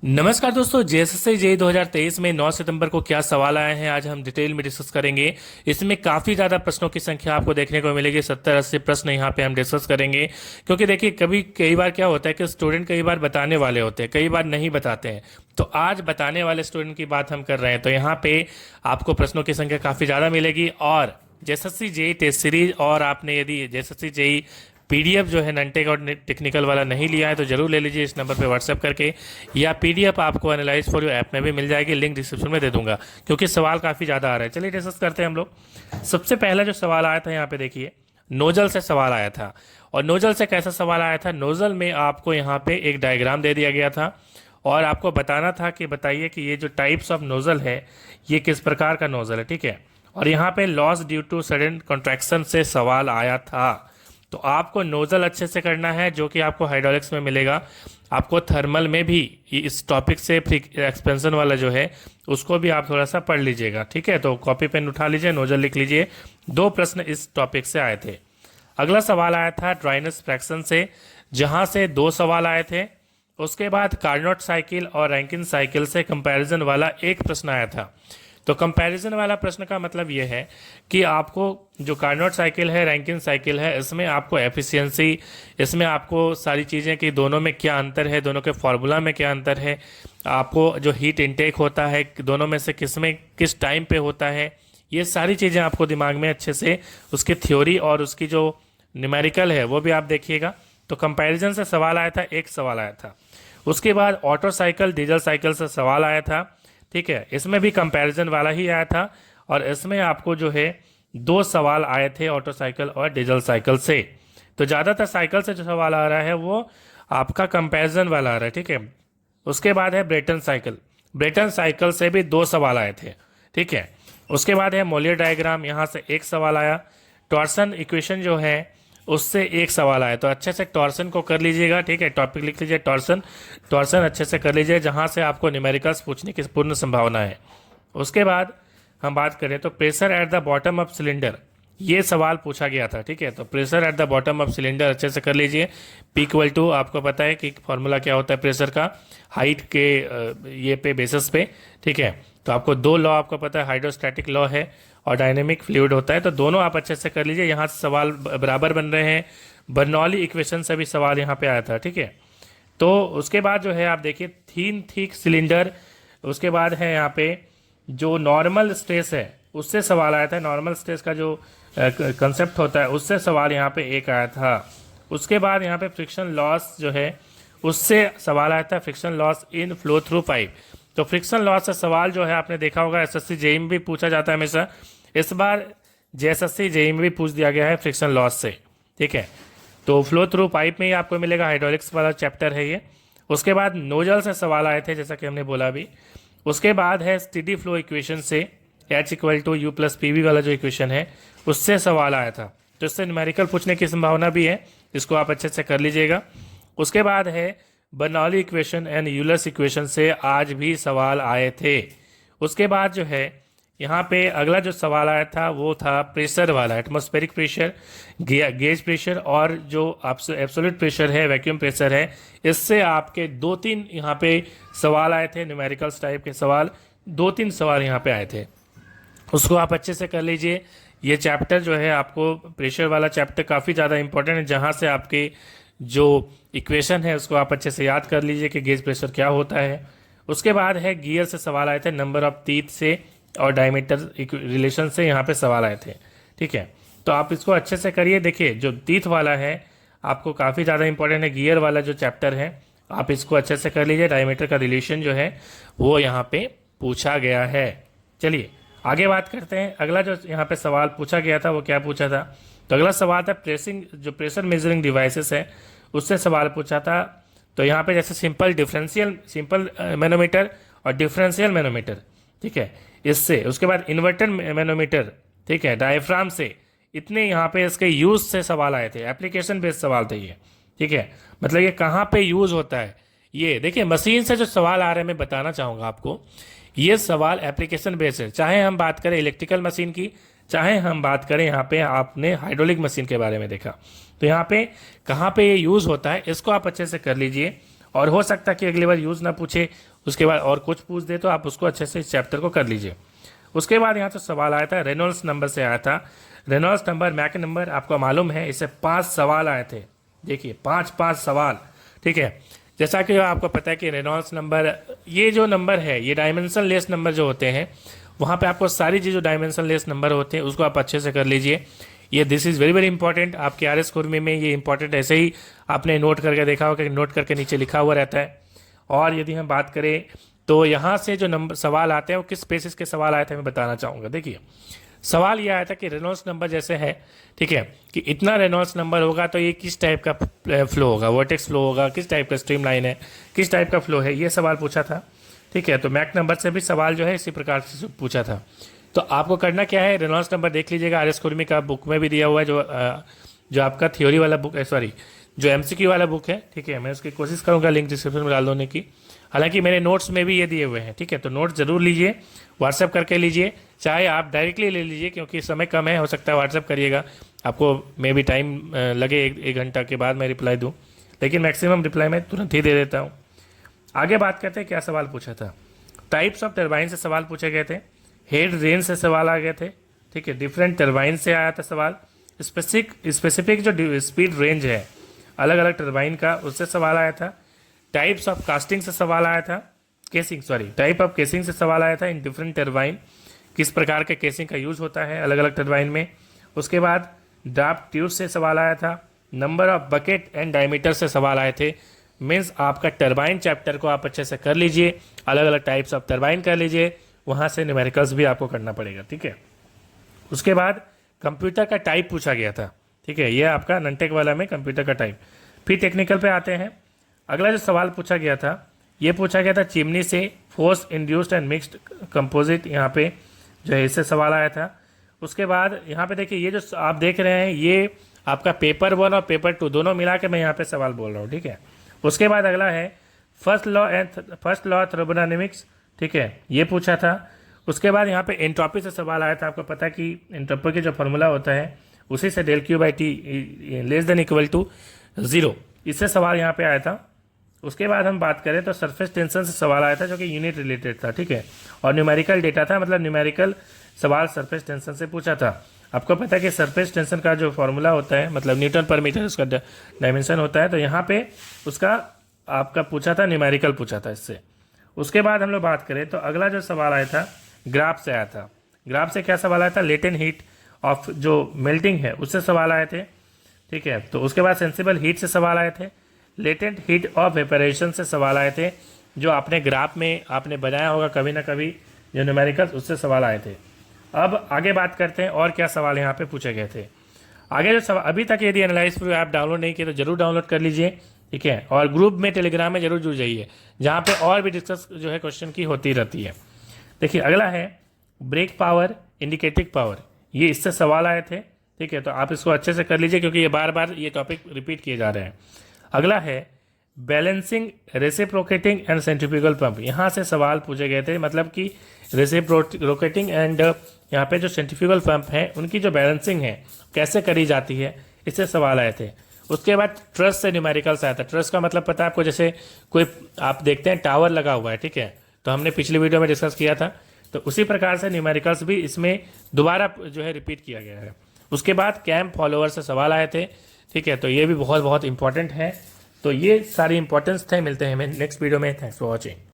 नमस्कार दोस्तों, JSSC JEE 2023 में 9 सितंबर को क्या सवाल आए हैं आज हम डिटेल में डिस्कस करेंगे। इसमें काफ़ी ज़्यादा प्रश्नों की संख्या आपको देखने को मिलेगी। 70-80 प्रश्न यहाँ पे हम डिस्कस करेंगे, क्योंकि देखिए कई बार क्या होता है कि स्टूडेंट कई बार बताने वाले होते हैं, कई बार नहीं बताते हैं। तो आज बताने वाले स्टूडेंट की बात हम कर रहे हैं, तो यहाँ पे आपको प्रश्नों की संख्या काफ़ी ज़्यादा मिलेगी। और जेएसएससी जेईई टेस्ट सीरीज और आपने यदि जेएसएससी जेईई पीडीएफ जो है ननटेक और टेक्निकल वाला नहीं लिया है तो जरूर ले लीजिए इस नंबर पे व्हाट्सएप करके, या पीडीएफ आपको एनालाइज फॉर यू ऐप में भी मिल जाएगी, लिंक डिस्क्रिप्शन में दे दूंगा, क्योंकि सवाल काफ़ी ज़्यादा आ रहा है। चलिए डिस्कस करते हैं हम लोग। सबसे पहला जो सवाल आया था यहाँ पे देखिए, नोजल से सवाल आया था। और नोजल से कैसा सवाल आया था, नोजल में आपको यहाँ पे एक डायग्राम दे दिया गया था और आपको बताना था कि बताइए कि ये जो टाइप्स ऑफ नोजल है ये किस प्रकार का नोजल है, ठीक है। और यहाँ पे loss due to sudden contraction से सवाल आया था। तो आपको नोजल अच्छे से करना है, जो कि आपको हाइड्रोलिक्स में मिलेगा। आपको थर्मल में भी इस टॉपिक से एक्सपेंशन वाला जो है उसको भी आप थोड़ा सा पढ़ लीजिएगा, ठीक है। तो कॉपी पेन उठा लीजिए, नोजल लिख लीजिए। 2 प्रश्न इस टॉपिक से आए थे। अगला सवाल आया था ड्राइनेस फ्रैक्शन से, जहां से 2 सवाल आए थे। उसके बाद कार्नोट साइकिल और रैंकिन साइकिल से कंपैरिजन वाला एक प्रश्न आया था। तो कंपैरिजन वाला प्रश्न का मतलब ये है कि आपको जो कार्नोट साइकिल है, रैंकिन साइकिल है, इसमें आपको एफिशिएंसी, इसमें आपको सारी चीज़ें कि दोनों में क्या अंतर है, दोनों के फॉर्मूला में क्या अंतर है, आपको जो हीट इनटेक होता है दोनों में से किस में किस टाइम पे होता है, ये सारी चीज़ें आपको दिमाग में अच्छे से उसकी थ्योरी और उसकी जो न्यूमेरिकल है वो भी आप देखिएगा। तो कंपैरिजन से सवाल आया था, एक सवाल आया था। उसके बाद ऑटो साइकिल डीजल साइकिल से सवाल आया था, ठीक है। इसमें भी कंपैरिजन वाला ही आया था और इसमें आपको जो है 2 सवाल आए थे ऑटो साइकिल और डीजल साइकिल से। तो ज़्यादातर साइकिल से जो सवाल आ रहा है वो आपका कंपैरिजन वाला आ रहा है, ठीक है। उसके बाद है ब्रेटन साइकिल, ब्रेटन साइकिल से भी 2 सवाल आए थे, ठीक है। उसके बाद है मोलियर डायग्राम, यहाँ से एक सवाल आया। टॉर्सन इक्वेशन जो है उससे एक सवाल आया। तो अच्छे से टॉर्सन को कर लीजिएगा, ठीक है। टॉपिक लिख लीजिए टॉर्सन, टॉर्सन अच्छे से कर लीजिए, जहाँ से आपको न्यूमेरिकल्स पूछने की पूर्ण संभावना है। उसके बाद हम बात करें तो pressure at the bottom of cylinder, ये सवाल पूछा गया था, ठीक है। तो pressure at the bottom of cylinder अच्छे से कर लीजिए। P इक्वल टू आपको पता है कि फॉर्मूला क्या होता है प्रेशर का, हाइट के ये पे बेसिस पे, ठीक है। तो आपको 2 लॉ आपको पता है, हाइड्रोस्टैटिक लॉ है और डायनेमिक फ्लूइड होता है। तो दोनों आप अच्छे से कर लीजिए। यहाँ से सवाल बराबर बन रहे हैं। बर्नौली इक्वेशन से भी सवाल यहाँ पे आया था, ठीक है। तो उसके बाद जो है आप देखिए थीन थिक सिलेंडर, उसके बाद है यहाँ पे जो नॉर्मल स्ट्रेस है उससे सवाल आया था। नॉर्मल स्ट्रेस का जो कंसेप्ट होता है उससे सवाल यहाँ पे एक आया था। उसके बाद यहाँ पे फ्रिक्शन लॉस जो है उससे सवाल आया था, friction loss in flow through pipe. तो फ्रिक्शन लॉस से सवाल जो है आपने देखा होगा एसएससी जेईई में भी पूछा जाता है हमेशा। इस बार जेएसएससी जेईई में भी पूछ दिया गया है फ्रिक्शन लॉस से, ठीक है। तो फ्लो थ्रू पाइप में ही आपको मिलेगा, हाइड्रोलिक्स वाला चैप्टर है ये। उसके बाद नोजल से सवाल आए थे, जैसा कि हमने बोला अभी। उसके बाद है स्टेडी फ्लो इक्वेशन से H equal to U plus P V वाला जो इक्वेशन है उससे सवाल आया था। तो इससे न्यूमेरिकल पूछने की संभावना भी है, इसको आप अच्छे से कर लीजिएगा। उसके बाद है Bernoulli equation and Euler's equation से आज भी सवाल आए थे। उसके बाद जो है यहाँ पे अगला जो सवाल आया था वो था प्रेशर वाला, एटमॉस्फेरिक प्रेशर, गेज प्रेशर और जो एब्सोल्यूट प्रेशर है, वैक्यूम प्रेशर है। इससे आपके 2-3 यहाँ पे सवाल आए थे, न्यूमेरिकल्स टाइप के सवाल 2-3 सवाल यहाँ पे आए थे। उसको आप अच्छे से कर लीजिए। ये चैप्टर जो है आपको प्रेशर वाला चैप्टर काफ़ी ज़्यादा इंपॉर्टेंट है, जहाँ से आपके जो इक्वेशन है उसको आप अच्छे से याद कर लीजिए कि गेज प्रेशर क्या होता है। उसके बाद है गियर से सवाल आए थे, नंबर ऑफ टीथ से और डायमीटर रिलेशन से यहाँ पे सवाल आए थे, ठीक है। तो आप इसको अच्छे से करिए। देखिए जो टीथ वाला है आपको काफ़ी ज़्यादा इंपॉर्टेंट है, गियर वाला जो चैप्टर है आप इसको अच्छे से कर लीजिए। डायमीटर का रिलेशन जो है वो यहाँ पे पूछा गया है। चलिए आगे बात करते हैं। अगला जो यहाँ पे सवाल पूछा गया था वो क्या पूछा था, तो अगला सवाल था प्रेशर मेजरिंग डिवाइसेस है उससे सवाल पूछा था। तो यहाँ पे जैसे सिंपल मैनोमीटर और डिफरेंशियल मैनोमीटर, ठीक है, इससे। उसके बाद इन्वर्टर मैनोमीटर, ठीक है, डायफ्राम से। इतने यहाँ पे इसके यूज से सवाल आए थे, एप्लीकेशन बेस्ड सवाल थे ये, ठीक है। मतलब ये कहाँ पे यूज होता है, ये देखिए मशीन से जो सवाल आ रहे हैं मैं बताना चाहूँगा आपको। ये सवाल एप्लीकेशन बेस्ड है, चाहे हम बात करें इलेक्ट्रिकल मशीन की, चाहे हम बात करें यहाँ पे आपने हाइड्रोलिक मशीन के बारे में देखा। तो यहाँ पे कहाँ पे ये यूज़ होता है इसको आप अच्छे से कर लीजिए। और हो सकता है कि अगली बार यूज़ ना पूछे, उसके बाद और कुछ पूछ दे, तो आप उसको अच्छे से इस चैप्टर को कर लीजिए। उसके बाद यहाँ से सवाल आया था रेनॉल्ड्स नंबर से आया था। रेनॉल्ड्स नंबर, मैक नंबर आपको मालूम है, इससे 5 सवाल आए थे। देखिए 5 सवाल, ठीक है। जैसा कि आपको पता है कि रेनॉल्ड्स नंबर, ये जो नंबर है ये डायमेंशन लेस नंबर जो होते हैं, वहाँ पे आपको सारी चीज़ जो डायमेंशन लेस नंबर होते हैं उसको आप अच्छे से कर लीजिए। ये this is very very important. आपके आर एस कुर्मी में ये इंपॉर्टेंट ऐसे ही आपने नोट करके देखा होगा कि नोट करके नीचे लिखा हुआ रहता है। और यदि हम बात करें तो यहाँ से जो नंबर सवाल आते हैं वो किस बेसिस के सवाल आए थे मैं बताना चाहूँगा। देखिए सवाल ये आया था कि रेनॉल्ड्स नंबर जैसे है, ठीक है, कि इतना रेनॉल्ड्स नंबर होगा तो ये किस टाइप का फ्लो होगा, वर्टेक्स फ्लो होगा, किस टाइप का स्ट्रीम लाइन है, किस टाइप का फ्लो है, ये सवाल पूछा था, ठीक है। तो मैक नंबर से भी सवाल जो है इसी प्रकार से पूछा था। तो आपको करना क्या है, रेनॉल्ड्स नंबर देख लीजिएगा, आर एस कुर्मी का बुक में भी दिया हुआ है, जो आपका थ्योरी वाला बुक है, सॉरी जो एमसीक्यू वाला बुक है, ठीक है। मैं उसकी कोशिश करूँगा लिंक डिस्क्रिप्शन में डाल देने की। हालांकि मेरे नोट्स में भी ये दिए हुए हैं, ठीक है। तो नोट्स जरूर लीजिए, व्हाट्सएप करके लीजिए, चाहे आप डायरेक्टली ले लीजिए क्योंकि समय कम है, हो सकता है व्हाट्सएप करिएगा, आपको मे भी टाइम लगे, एक घंटा के बाद मैं रिप्लाई दूँ, लेकिन मैक्सिमम रिप्लाई मैं तुरंत ही दे देता हूँ। आगे बात करते हैं क्या सवाल पूछा था। टाइप्स ऑफ टरबाइन से सवाल पूछे गए थे, हेड रेंज से सवाल आ गए थे, ठीक है। डिफरेंट टरबाइन से आया था सवाल, स्पेसिफिक जो स्पीड रेंज है अलग अलग टरबाइन का, उससे सवाल आया था। टाइप्स ऑफ कास्टिंग से सवाल आया था, टाइप ऑफ केसिंग से सवाल आया था इन डिफरेंट टरबाइन, किस प्रकार के केसिंग का यूज होता है अलग अलग टरबाइन में। उसके बाद ड्राफ्ट ट्यूब से सवाल आया था, number of bucket and diameter से सवाल आए थे। मीन्स आपका टरबाइन चैप्टर को आप अच्छे से कर लीजिए, अलग अलग टाइप्स ऑफ टरबाइन कर लीजिए, वहाँ से न्यूमेरिकल्स भी आपको करना पड़ेगा, ठीक है। उसके बाद कंप्यूटर का टाइप पूछा गया था, ठीक है, ये आपका ननटेक वाला में कंप्यूटर का टाइप। फिर टेक्निकल पे आते हैं। अगला जो सवाल पूछा गया था, ये पूछा गया था चिमनी से force induced and mixed composite, यहाँ पे जो है इससे सवाल आया था। उसके बाद यहाँ पे देखिए, ये जो आप देख रहे हैं ये आपका पेपर 1 और पेपर 2 दोनों मिला के मैं यहाँ पे सवाल बोल रहा हूँ, ठीक है। उसके बाद अगला है फर्स्ट लॉ थर्मोडायनेमिक्स, ठीक है, ये पूछा था। उसके बाद यहाँ पे एंट्रोपी से सवाल आया था। आपको पता है कि एंट्रोपी का जो फॉर्मूला होता है उसी से del Q by T less than equal to 0, इससे सवाल यहाँ पे आया था। उसके बाद हम बात करें तो सरफेस टेंशन से सवाल आया था जो कि यूनिट रिलेटेड था, ठीक है, और न्यूमेरिकल डेटा था, मतलब न्यूमेरिकल सवाल सरफेस टेंशन से पूछा था। आपको पता है कि सरफेस टेंशन का जो फॉर्मूला होता है, मतलब न्यूटन पर मीटर उसका डायमेंशन होता है, तो यहाँ पे उसका आपका पूछा था, न्यूमेरिकल पूछा था इससे। उसके बाद हम लोग बात करें तो अगला जो सवाल आया था ग्राफ से आया था। ग्राफ से क्या सवाल आया था, लेटेंट हीट ऑफ जो मेल्टिंग है उससे सवाल आए थे, ठीक है। तो उसके बाद सेंसिबल हीट से सवाल आए थे, लेटेंट हीट ऑफ वेपरेशन से सवाल आए थे, जो आपने ग्राफ में आपने बनाया होगा कभी ना कभी जो न्यूमेरिकल्स, उससे सवाल आए थे। अब आगे बात करते हैं और क्या सवाल यहाँ पे पूछे गए थे। आगे जो सवाल, अभी तक यदि एनालाइज प्रो ऐप डाउनलोड नहीं किया तो जरूर डाउनलोड कर लीजिए, ठीक है, और ग्रुप में टेलीग्राम में जरूर जुड़ जाइए, जहाँ पे और भी डिस्कस जो है क्वेश्चन की होती रहती है। देखिए अगला है ब्रेक पावर, इंडिकेटिव पावर, ये इससे सवाल आए थे, ठीक है। तो आप इसको अच्छे से कर लीजिए क्योंकि ये बार बार ये टॉपिक रिपीट किए जा रहे हैं। अगला है balancing reciprocating and centrifugal pump, यहाँ से सवाल पूछे गए थे, मतलब कि रेसिप्रोकेटिंग एंड यहाँ पे जो सेंट्रीफ्यूगल पंप है उनकी जो बैलेंसिंग है कैसे करी जाती है, इससे सवाल आए थे। उसके बाद ट्रस से न्यूमेरिकल्स आया था। ट्रस का मतलब पता है आपको, जैसे कोई आप देखते हैं टावर लगा हुआ है, ठीक है, तो हमने पिछली वीडियो में डिस्कस किया था, तो उसी प्रकार से न्यूमेरिकल्स भी इसमें दोबारा जो है रिपीट किया गया है। उसके बाद कैंप फॉलोअर से सवाल आए थे, ठीक है, तो ये भी बहुत बहुत इंपॉर्टेंट है। तो ये सारी इंपॉर्टेंस थे। मिलते हैं हमें नेक्स्ट वीडियो में। Thanks for watching.